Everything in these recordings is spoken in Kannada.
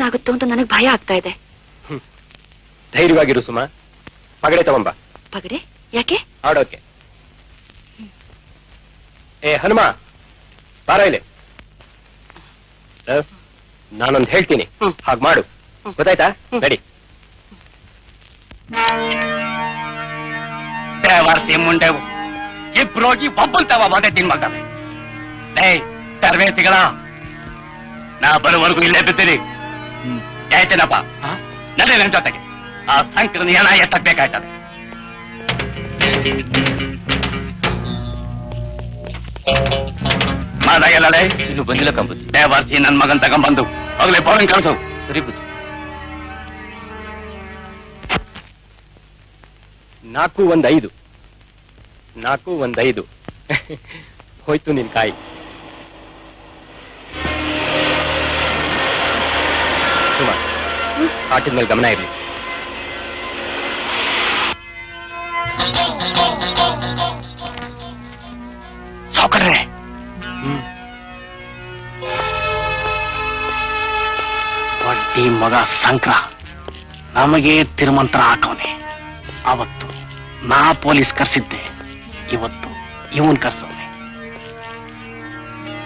ಏನಾಗುತ್ತೋ ಅಂತ ನನಗೆ ಭಯ ಆಗ್ತಾ ಇದೆ. ಧೈರ್ಯವಾಗಿರು ಸುಮಾ. ಪಗಡೆ ತಗೊಂಬ. ಪಗಡೆ ಯಾಕೆ? ಆಡೋಕೆ. ಏ ಹನುಮ, ಬಾರ ಇಲ್ಲಿ. ನಾನೊಂದು ಹೇಳ್ತೀನಿ, ಹಾಗೆ ಮಾಡು. ಗೊತ್ತಾಯ್ತಾ? ನಡಿ. ದೇವರ್ಸಿ ಮುಂಡೆವು ಇಬ್ರೋಗಿ ಒಬ್ಬಂತವ ಬದೇ ತಿನ್ಮಂತವೆ. ತರಬೇತಿಗಳ ನಾ ಬರುವವರೆಗೂ ಇಲ್ಲೇ ಬಿದ್ದೀರಿ. ಆಯ್ತೇನಪ್ಪ? ನಡೆ ನನ್ನ ಜೊತೆಗೆ. ಆ ಸಂಕ್ರನ ಏನ ಎತ್ತಬೇಕಾಯ್ತದೆ. ಮಾದ ಎಲ್ಲಲೇ ಇದು ಬಂದಿಲ್ಲ ಕಂಬುದು. ದೇವರ್ಸಿ ನನ್ ಮಗನ್ ತಗೊಂಡ್ಬಂದು ಹೋಗ್ಲಿ ಪೌರನ್ ಕಳ್ಸು. ಸರಿ ಬುದ್ಧಿ. 4-1-5. 4-1-5. ಹೋಯ್ತು ನಿನ್ ಕಾಯಿ. ಸುಮಾ, ಆಟದ ಮೇಲೆ ಗಮನ ಇರಲಿ. ಸಾವುಕಾರ್ರೆ, ಬಡ್ಡಿ ಮಗ ಸಂಕ್ರ ನಮಗೆ ತಿರುಮಂತ್ರ ಹಾಕವನೆ. ಅವತ್ತು ನಾ ಪೊಲೀಸ್ ಕರ್ಸಿದ್ದೆ, ಇವತ್ತು ಇವನ್ ಕರ್ಸವನೆ.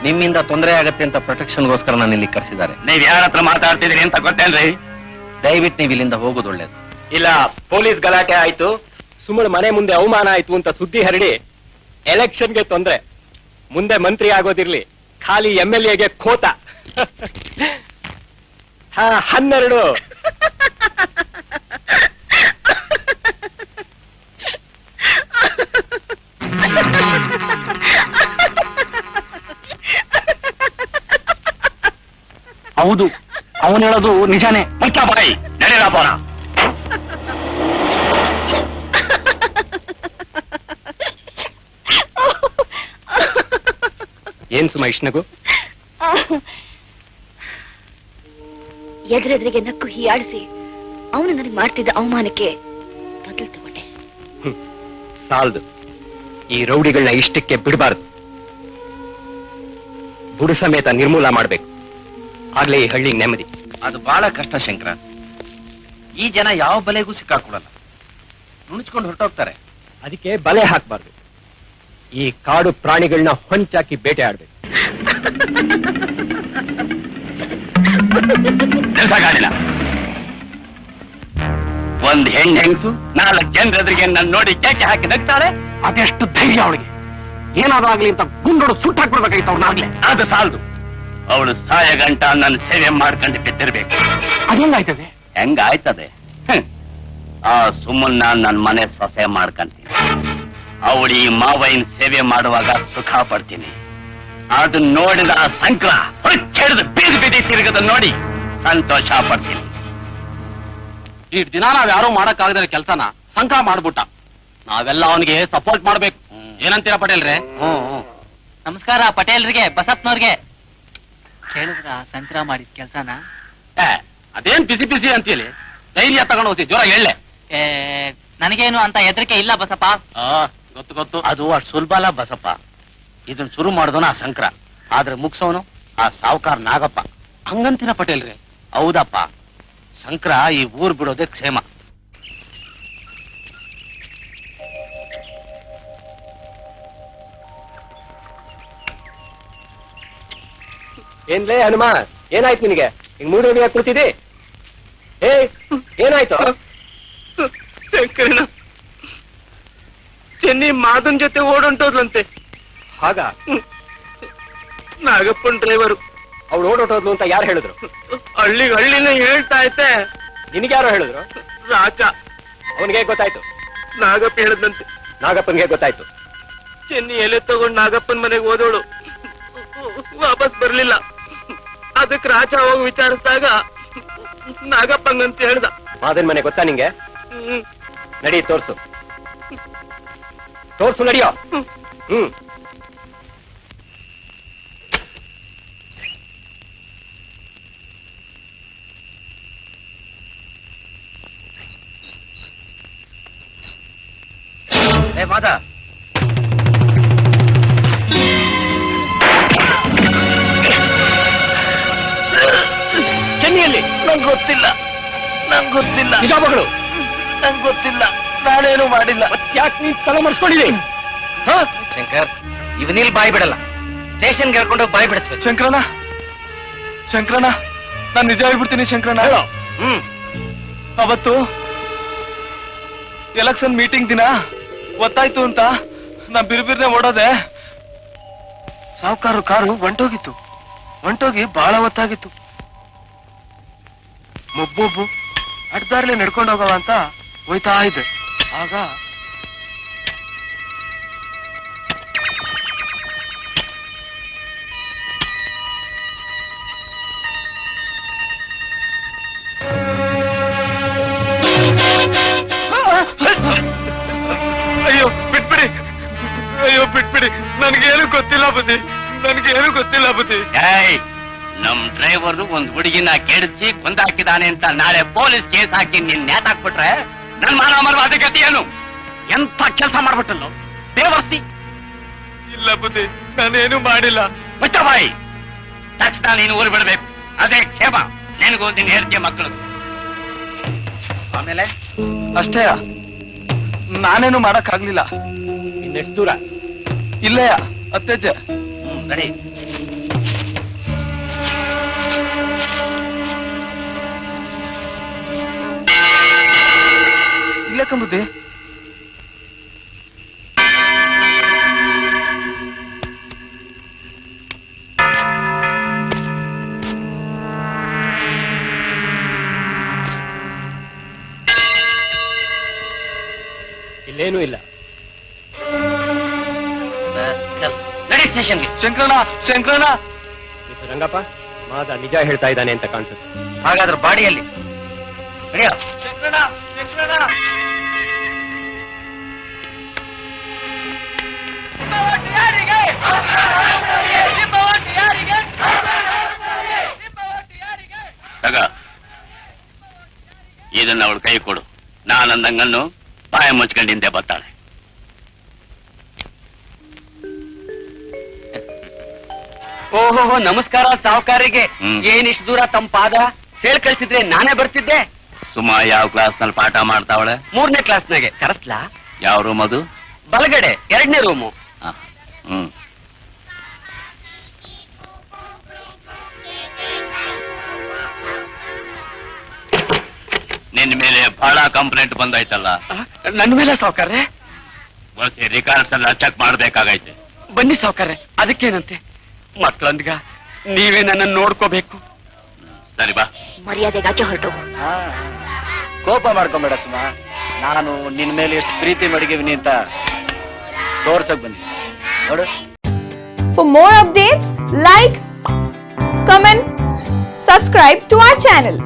ನಿಮ್ಮಿಂದ ತೊಂದರೆ ಆಗತ್ತೆ ಅಂತ ಪ್ರೊಟೆಕ್ಷನ್ಗೋಸ್ಕರ ನಾನು ಇಲ್ಲಿ ಕರೆಸಿದ್ದಾರೆ. ನೀವ್ ಯಾರ ಹತ್ರ ಮಾತಾಡ್ತಿದ್ದೀರಿ ಅಂತ ಗೊತ್ತೇನ್ರಿ? ದಯವಿಟ್ಟು ನೀವು ಇಲ್ಲಿಂದ ಹೋಗೋದು ಒಳ್ಳೇದು. ಇಲ್ಲ, ಪೊಲೀಸ್ ಗಲಾಟೆ ಆಯ್ತು, ಸುಮ್ಮನೆ ಮನೆ ಮುಂದೆ ಅವಮಾನ ಆಯ್ತು ಅಂತ ಸುದ್ದಿ ಹರಡಿ ಎಲೆಕ್ಷನ್ಗೆ ತೊಂದ್ರೆ. ಮುಂದೆ ಮಂತ್ರಿ ಆಗೋದಿರ್ಲಿ, ಖಾಲಿ MLAಗೆ ಖೋತ. 12. ಹೌದು, ಅವನು ಹೇಳೋದು ನಿಜಾನೇ. ಮುಚ್ಚ ಬಾಯಿ, ನಡೆಯಲ್ಲ ಬೋಣ. ಏನ್ ಸುಮ ಇಷ್ಟ್ನಗು? ಎದುರೆದುರಿಗೆ ನಕ್ಕು ಹೀಯಾಡಿಸಿ ಅವನು ನನಗೆ ಮಾಡ್ತಿದ್ದ ಅವಮಾನಕ್ಕೆ ಬದಲು ತಗೊಂಡೆ. ಸಾಲ್ದು, ಈ ರೌಡಿಗಳನ್ನ ಇಷ್ಟಕ್ಕೆ ಬಿಡಬಾರ್ದು. ಬುಡು ಸಮೇತ ನಿರ್ಮೂಲ ಮಾಡ್ಬೇಕು. ಆಗ್ಲೇ ಈ ಹಳ್ಳಿ ನೆಮ್ಮದಿ. ಅದು ಬಹಳ ಕಷ್ಟ ಶಂಕರ. ಈ ಜನ ಯಾವ ಬಲೆಗೂ ಸಿಕ್ಕಾಕೊಡಲ್ಲ, ನುಣುಚ್ಕೊಂಡು ಹೊರಟೋಗ್ತಾರೆ. ಅದಕ್ಕೆ ಬಲೆ ಹಾಕ್ಬಾರ್ದು. ಈ ಕಾಡು ಪ್ರಾಣಿಗಳನ್ನ ಹೊಂಚಾಕಿ ಬೇಟೆ ಆಡ್ಬೇಕು. ನಿಲ್ಸಕ್ಕಾಗಿಲ್ಲ. ಒಂದ್ ಹೆಂಗಸು 4 ಜನರ ಎದುರಿಗೆ ನನ್ನ ನೋಡಿ ಕೇಕೆ ಹಾಕಿ ನಗ್ತಾಳೆ. ಅದೆಷ್ಟು ಧೈರ್ಯ ಅವಳಿಗೆ! ಏನಾದ್ರೂ ಆಗ್ಲಿ ಅಂತ ಗುಂಡೋಡು ಸುಟ್ಟು ಹಾಕ್ಬಿಡ್ಬೇಕಾಯ್ತು ಅವ್ರನ್ನಾಗ್ಲೇ. ಅದು ಸಾಲದು, ಅವಳು ಸಾಯ ಗಂಟ ನನ್ನ ಸೇವೆ ಮಾಡ್ಕೊಂಡು ಕೆತ್ತಿರ್ಬೇಕು. ಅದೆಂಗಾಯ್ತದೆ? ಹೆಂಗಾಯ್ತದೆ? ಆ ಸುಮ್ಮನ್ನ ನನ್ನ ಮನೆ ಸೊಸೆ ಮಾಡ್ಕಂತೀನಿ. ಅವಳು ಈ ಮಾವಯ್ಯನ ಸೇವೆ ಮಾಡುವಾಗ ಸುಖ ಪಡ್ತೀನಿ. ಅದನ್ನ ನೋಡಿದ ಆ ಸಂಕ್ರ ಹೊಚ್ಚಿಡಿದು ಬೀದಿ ಬೀದಿ ತಿರುಗದ ನೋಡಿ ಸಂತೋಷ ಪಡ್ತೀನಿ. ಈ ದಿನ ನಾವ್ ಯಾರು ಮಾಡಕ್ಕಾಗದ ಕೆಲ್ಸನ ಸಂಕ್ರ ಮಾಡ್ಬಿಟ್ಟ. ನಾವೆಲ್ಲ ಅವನಿಗೆ ಸಪೋರ್ಟ್ ಮಾಡ್ಬೇಕು. ಏನಂತೀರಾ ಪಟೇಲ್ರೆ? ನಮಸ್ಕಾರ ಪಟೇಲ್ರಿಗೆ, ಬಸಪ್ಪನವ್ರಿಗೆ. ಕೇಳಿದ್ರ ಸಂಕ್ರ ಮಾಡಿದ ಕೆಲ್ಸನ? ಅದೇನ್ ಬಿಸಿ ಬಿಸಿ ಅಂತೀಲಿ? ಧೈರ್ಯ ತಗೊಂಡು ಹೋಗಿ ಜ್ವರ ಎಳ್ಳೆ. ನನಗೇನು ಅಂತ ಹೆದರಿಕೆ ಇಲ್ಲ ಬಸಪ್ಪ. ಗೊತ್ತು ಗೊತ್ತು, ಅದು ಅಷ್ಟು ಸುಲಭ ಅಲ್ಲ ಬಸಪ್ಪ. ಇದನ್ನ ಶುರು ಮಾಡಿದವನ ಆ ಸಂಕ್ರ, ಆದ್ರೆ ಮುಗಿಸೋನು ಆ ಸಾವುಕಾರ ನಾಗಪ್ಪ. ಹಂಗಂತೀನ ಪಟೇಲ್ರೆ? ಹೌದಪ್ಪ, ಸಂಕ್ರ ಈ ಊರ್ ಬಿಡೋದೇ ಕ್ಷೇಮ. ಏನ್ಲೇ ಹನುಮ, ಏನಾಯ್ತು ನಿನಗೆ? ಹಿಂಗ್ ಮೂಡೋಣಿಯಾಗಿ ಕೂತಿದ್ದಿ? ಏನಾಯ್ತು? ಶಂಕರಣ್ಣ, ಚೆನ್ನಿ ಮಾದನ್ ಜೊತೆ ಓಡೊಂಟೋದ್ಲಂತೆ. ಹಾಗ? ನಾಗಪ್ಪನ್ ಡ್ರೈವರು. ಅವಳು ಓಡೋಟೋದ್ಲು ಅಂತ ಯಾರು ಹೇಳಿದ್ರು? ಹಳ್ಳಿನ ಹೇಳ್ತಾ ಐತೆ. ನಿನಗ್ಯಾರೋ ಹೇಳಿದ್ರು? ರಾಜ. ಅವನಿಗೆ ಗೊತ್ತಾಯ್ತು? ನಾಗಪ್ಪ ಹೇಳದಂತೆ. ನಾಗಪ್ಪನ್ಗೆ ಗೊತ್ತಾಯ್ತು? ಚೆನ್ನಿ ಎಲೆ ತಗೊಂಡು ನಾಗಪ್ಪನ ಮನೆಗೆ ಹೋದೋಳು ವಾಪಸ್ ಬರ್ಲಿಲ್ಲ. ಅದಕ್ಕೆ ರಾಜ ಹೋಗಿ ವಿಚಾರಿಸಿದಾಗ ನಾಗಪ್ಪಂಗಂತ ಹೇಳ್ದ. ಮಾದನ್ ಮನೆ ಗೊತ್ತಾ ನಿಂಗೆ? ನಡಿ, ತೋರ್ಸು ತೋರ್ಸು, ನಡಿಯೋ. ಮಾದ, ಚೆನ್ನಿಯಲ್ಲಿ ನಂಗೆ ಗೊತ್ತಿಲ್ಲ ನಿಜ ಮಗಳು ನಂಗೆ ಗೊತ್ತಿಲ್ಲ, ನಾನೇನು ಮಾಡಿಲ್ಲ. ಯಾಕೆ ನೀನ್ ತಲೆ ಮರ್ಸ್ಕೊಂಡಿದಿ? ಶಂಕರ್, ಇವನಿಲ್ ಬಾಯಿ ಬಿಡಲ್ಲ. ಸ್ಟೇಷನ್ಗೆ ಹೇಳ್ಕೊಂಡು ಬಾಯಿ ಬಿಡಿಸ್ಬೇಕು. ಶಂಕರಣ್ಣ, ನಾನ್ ನಿಜ ಹೇಳ್ಬಿಡ್ತೀನಿ ಶಂಕರಣ್ಣ. ಅವತ್ತು ಎಲೆಕ್ಷನ್ ಮೀಟಿಂಗ್ ದಿನ ಗೊತ್ತಾಯ್ತು ಅಂತ ನಾ ಬಿರ್ಬಿರ್ನೆ ಓಡೋದೆ. ಸಾವುಕಾರು ಕಾರು ಹೊಂಟೋಗಿ ಬಹಳ ಹೊತ್ತಾಗಿತ್ತು. ಮೊಬ್ಬೊಬ್ಬು ಅಡ್ದಾರ್ಲೆ ನಡ್ಕೊಂಡು ಹೋಗವ ಅಂತ ಹೋಯ್ತಾ ಇದ್ದೆ. ಆಗ ಅಯ್ಯೋ ಬಿಟ್ಬಿಡಿ, ನನ್ಗೇನು ಗೊತ್ತಿಲ್ಲ ಬುದ್ಧಿ. ನಮ್ ಡ್ರೈವರ್ ಒಂದ್ ಹುಡುಗಿನ ಕೆಡಿಸಿ ಕೊಂದಾಕಿದಾನೆ ಅಂತ ನಾಳೆ ಪೊಲೀಸ್ ಕೇಸ್ ಹಾಕಿ ನಿನ್ ನೇತಾಕ್ಬಿಟ್ರೆ ನನ್ ಮಾನ ಮರವಾದ ಗತಿ ಏನು? ಎಂತ ಕೆಲಸ ಮಾಡ್ಬಿಟ್ಟಲ್ಲೋ ಬೇವರ್ಸಿ. ಇಲ್ಲ ಬುದ್ಧಿ, ನಾನೇನು ಮಾಡಿಲ್ಲ. ಮುಚ್ಚ ಬಾಯಿ. ತಕ್ಷಣ ನೀನು ಊರು ಬಿಡ್ಬೇಕು, ಅದೇ ಕ್ಷೇಮ ನಿನಗೂ ನಿನ್ ಹೆರ್ಗೆ ಮಕ್ಕಳು. ಆಮೇಲೆ ಅಷ್ಟೇ, ನಾನೇನು ಮಾಡಕ್ ಆಗ್ಲಿಲ್ಲ. ಇನ್ನೆಷ್ಟು ದೂರ? ಇಲ್ಲಯ್ಯ, ಅತ್ತೆಜ್ಜೆ. ಸರಿ. ಇಲ್ಲೇ ಕಂಬುದ್ದಿ. ಇಲ್ಲೇನೂ ಇಲ್ಲ. ನಡಿ ಸ್ಟೇಷನ್ಗೆ. ಶಂಕರಣ್ಣ, ಮಿಸ್ಟರ್ ರಂಗಪ್ಪ, ಮಾದ ನಿಜ ಹೇಳ್ತಾ ಇದ್ದಾನೆ ಅಂತ ಕಾಣಿಸುತ್ತೆ. ಹಾಗಾದ್ರೆ ಬಾಡಿಯಲ್ಲಿ ನಡೆಯೋ. ಶಂಕರಣ್ಣ. ತಗ, ಇದನ್ನ ಅವಳು ಕೈ ಕೊಡು. ನಾನಂದಂಗನ್ನು ಬಾಯ ಮುಚ್ಕೊಂಡಿಂದೆ ಬರ್ತಾಳೆ. ಓಹೋ, ನಮಸ್ಕಾರ ಸಾವುಕಾರಿಗೆ. ಏನಿಷ್ಟು ದೂರ ತಮ್ಮ ಪಾದ ಹೇಳ್ ಕಳ್ಸಿದ್ರೆ ನಾನೇ ಬರ್ತಿದ್ದೆ. ಸುಮಾ ಯಾವ ಕ್ಲಾಸ್ ನಲ್ಲಿ ಪಾಠ ಮಾಡ್ತಾವಳೆ? 3ನೇ ಕ್ಲಾಸ್ನಾಗೆ. ಕರೆಸ್ಲಾ? ಯಾವ ರೂಮ್ ಅದು? ಬಲಗಡೆ 2ನೇ ರೂಮು. ನಿನ್ ಮೇಲೆ ಬಹಳ ಕಂಪ್ಲೇಂಟ್ ಬಂದಾಯ್ತಲ್ಲ. ನನ್ನ ಮೇಲೆ ಸಾವುಕಾರ್ರೆ? ಬಳಸಿ ರಿಕಾರ್ಡ್ಸ್ ಎಲ್ಲ ಚೆಕ್ ಮಾಡ್ಬೇಕಾಗೈತೆ. ಬನ್ನಿ ಸಾವುಕಾರ್ರೆ, ಅದಕ್ಕೇನಂತೆ. ಮಕ್ಕಳಂದ್ಗ ನೀವೇ ನನ್ನನ್ನು ನೋಡ್ಕೋಬೇಕು. ಸರಿ ಬಾ. ಮರ್ಯಾದೆಗಾಚೆ ಹೊರಟು. ಕೋಪ ಮಾಡ್ಕೊಂಬೇಡ ಸುಮಾ, ನಾನು ನಿನ್ ಮೇಲೆ ಎಷ್ಟು ಪ್ರೀತಿ ಮಡಗಿವಿನಿ ಅಂತ ತೋರ್ಸಕ್ ಬಂದಿ ನೋಡು. For more updates, like, comment, subscribe to our channel.